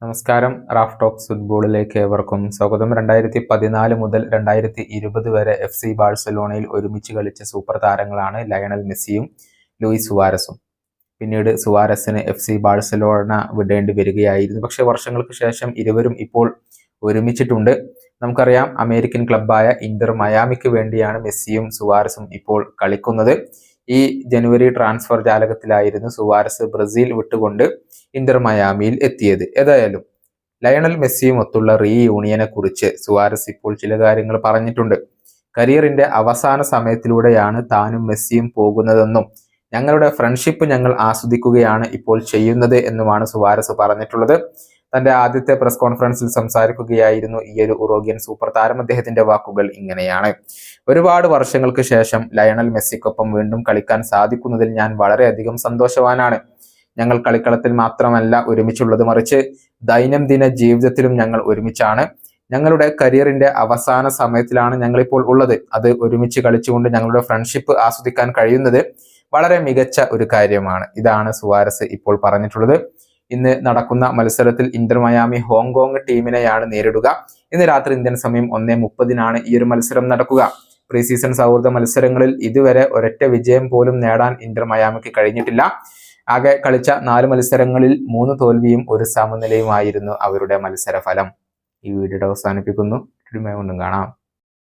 നമസ്കാരം. Raf talks ഫുട്ബോളിലേക്ക് ഏവർക്കും സ്വാഗതം. 2014 മുതൽ 2020 വരെ FC ബാഴ്സലോണയിൽ ഒരുമിച്ച് കളിച്ച സൂപ്പർ താരങ്ങളാണ് ലയണൽ മെസ്സിയും ലൂയിസ് സുവാരസും. പിന്നീട് സുവാരസിന് FC ബാഴ്സലോണ വിടേണ്ടി വരികയായിരുന്നു. പക്ഷേ വർഷങ്ങൾക്ക് ശേഷം ഇരുവരും ഇപ്പോൾ ഒരുമിച്ചിട്ടുണ്ട്. നമുക്കറിയാം, അമേരിക്കൻ ക്ലബ്ബായ ഇന്റർ മയാമിക്ക് വേണ്ടിയാണ് മെസ്സിയും സുവാരസും ഇപ്പോൾ കളിക്കുന്നത്. ഈ ജനുവരി ട്രാൻസ്ഫർ ജാലകത്തിലായിരുന്നു സുവാരസ് ബ്രസീൽ വിട്ടുകൊണ്ട് ഇന്റർ മയാമിയിൽ എത്തിയത്. ഏതായാലും ലയണൽ മെസ്സിയും ഒത്തുള്ള റീയൂണിയനെ കുറിച്ച് സുവാരസ് ഇപ്പോൾ ചില കാര്യങ്ങൾ പറഞ്ഞിട്ടുണ്ട്. കരിയറിന്റെ അവസാന സമയത്തിലൂടെയാണ് താനും മെസ്സിയും പോകുന്നതെന്നും ഞങ്ങളുടെ ഫ്രണ്ട്ഷിപ്പ് ഞങ്ങൾ ആസ്വദിക്കുകയാണ് ഇപ്പോൾ ചെയ്യുന്നത് എന്നുമാണ് സുവാരസ് പറഞ്ഞിട്ടുള്ളത്. തന്റെ ആദ്യത്തെ പ്രസ് കോൺഫറൻസിൽ സംസാരിക്കുകയായിരുന്നു ഈ ഒരു ഉറുഗ്വൻ സൂപ്പർ താരം. അദ്ദേഹത്തിന്റെ വാക്കുകൾ ഇങ്ങനെയാണ്: ഒരുപാട് വർഷങ്ങൾക്ക് ശേഷം ലയണൽ മെസ്സിക്കൊപ്പം വീണ്ടും കളിക്കാൻ സാധിക്കുന്നതിൽ ഞാൻ വളരെയധികം സന്തോഷവാനാണ്. ഞങ്ങൾ കളിക്കളത്തിൽ മാത്രമല്ല ഒരുമിച്ചുള്ളത്, മറിച്ച് ദൈനംദിന ജീവിതത്തിലും ഞങ്ങൾ ഒരുമിച്ചാണ്. ഞങ്ങളുടെ കരിയറിന്റെ അവസാന സമയത്തിലാണ് ഞങ്ങളിപ്പോൾ ഉള്ളത്. അത് ഒരുമിച്ച് കളിച്ചുകൊണ്ട് ഞങ്ങളുടെ ഫ്രണ്ട്ഷിപ്പ് ആസ്വദിക്കാൻ കഴിയുന്നത് വളരെ മികച്ച ഒരു കാര്യമാണ്. ഇതാണ് സുവാരസ് ഇപ്പോൾ പറഞ്ഞിട്ടുള്ളത്. ഇന്ന് നടക്കുന്ന മത്സരത്തിൽ ഇന്റർ മയാമി ഹോങ്കോങ് ടീമിനെയാണ് നേരിടുക. ഇന്ന് രാത്രി ഇന്ത്യൻ സമയം 1:30 ഈ ഒരു മത്സരം നടക്കുക. പ്രീ സീസൺ സൗഹൃദ മത്സരങ്ങളിൽ ഇതുവരെ ഒരൊറ്റ വിജയം പോലും നേടാൻ ഇന്റർ മയാമിക്ക് കഴിഞ്ഞിട്ടില്ല. ആകെ കളിച്ച 4 മത്സരങ്ങളിൽ 3 തോൽവിയും 1 സമനിലയുമായിരുന്നു അവരുടെ മത്സരഫലം. ഈ വീഡിയോ അവസാനിപ്പിക്കുന്നു. കാണാം.